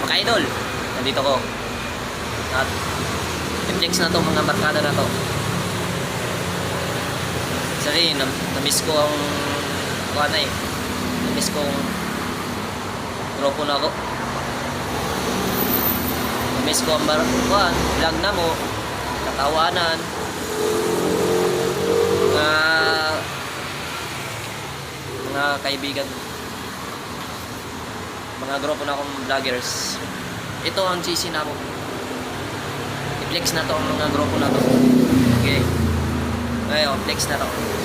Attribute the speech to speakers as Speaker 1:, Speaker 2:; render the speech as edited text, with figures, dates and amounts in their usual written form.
Speaker 1: Ka-idol, nandito ko. At i-flex na to mga barkada na to. Sorry, na-miss ko ang na-miss ko ang grupo na ako. Na-miss ko ang vlog na mo, katawanan, mga kaibigan, mga grupo na akong vloggers. Ito ang GC na ako. I-flex na to ang mga grupo na to. Okay. Ngayon, flex na to.